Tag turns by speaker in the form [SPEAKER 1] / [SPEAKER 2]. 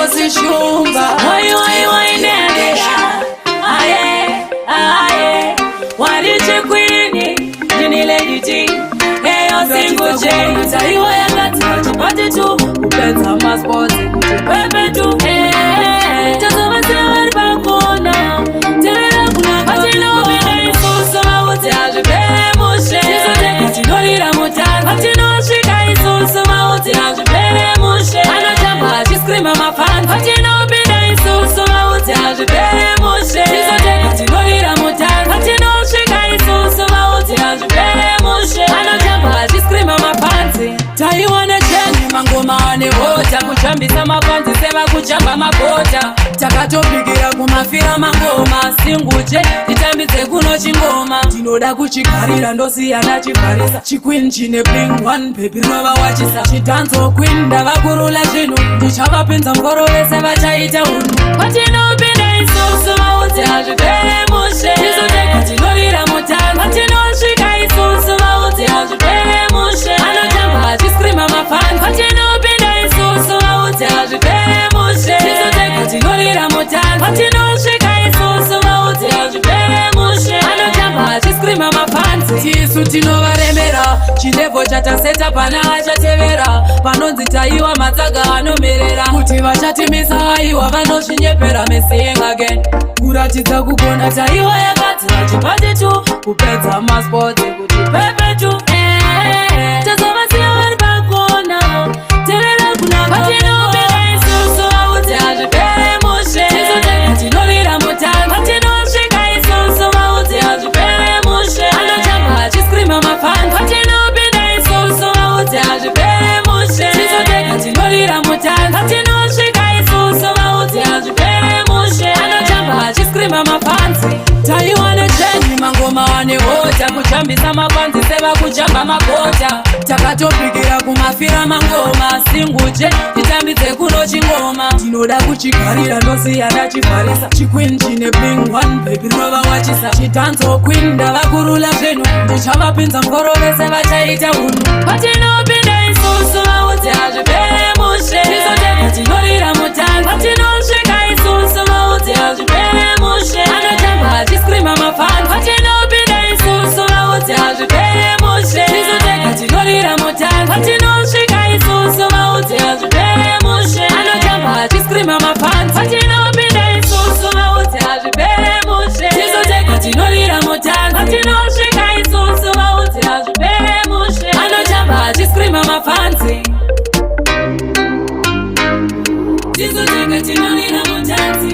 [SPEAKER 1] si shumba.
[SPEAKER 2] Why, Nadia? Aye. What did you queen? Jenny Lady G. Hey, you're single Jane. Tell you why I got to party too. Who bets on my sports? Pepe too. Hey, just over to the back corner. Tell it up now. But you know me, I so I will tell you, baby, Moshe. But you know it, I'm a child. But you know she got so I will tell you, baby, Moshe. I know Jamba, she scream at my fan. But you know me, I so I will tell you, baby, Moshe. But you know it, I'm a child. But you know she got so I will tell you, baby, Moshe. I know Jamba, she scream at my fancy. Tell you wanna change mangoma ane hoja kuchambisa mapanzi sema kuchamba mabota takatopigira kumafira mangoma singuje titambize kuno chingoma tinoda kuchikarira ndosiyana chiparisa chiqueen chine bling one baby rova wachisa chidanzo queen ndavakurula zvinhu ndichavapinza ngoro vese vachaita unhu patinopinda isusu vauti hazvipere mushe tizoteka tinorira mutano patinosvika isusu vauti hazvipere mushe anotamba achiskrima mafani patinopinda isusu vauti hazvipere mushe tizoteka tinorira mutano patinosvika isusu vauti hazvipere mushe anotamba achiskrima mafanzi tisu tinovaremera chirevo chataseta pana achatevera panonzi taiwa matsaga anomerera kuti vachatimisa aiwa vanozvinyepera messing again kuratidza kugona taiwa yakadzira chipati tu kupedza maspotsi kuti pepe tu tazovasiya vari pakona tevera kunaka patinopinda isusu vauti hazvipere mushe tizoteka tinorira mutano patinosvika isusu vauti hazvipere mushe anotamba achiskrima mafani patinopinda isusu vauti hazvipere mushe tizoteka tinorira mutano patinosvika isusu vauti hazvipere mushe anotamba achiskrima mafanzi taiwana cheni mangoma ane hota kuchambisa mafanzi seva kuchamba magota takatopigira kumafira mangoma singuje titambidze kuno chingoma tinoda kuchigarira ndosiyana chifarisa chiqueen chine bling one baby rova wachisa chidanzo queen ndavakurula zvinhu ndichavapinza ngoro vese vachaita unhu patinopinda isusu vauti hazvipere mushe tizoteka tinorira mutano patinosvika isusu vauti hazvipere mushe anotamba achiskrima mafani patinopinda isusu vauti hazvipere mushe tizoteka tinorira mutano patinosvika isusu vauti hazvipere mushe anotamba achiskrima mafani patinopinda isusu vauti hazvipere mushe tizoteka tinorira mutano patinosvika isusu vauti hazvipere mushe anotamba achiskrima mafanzi tizoteka tinorira mutano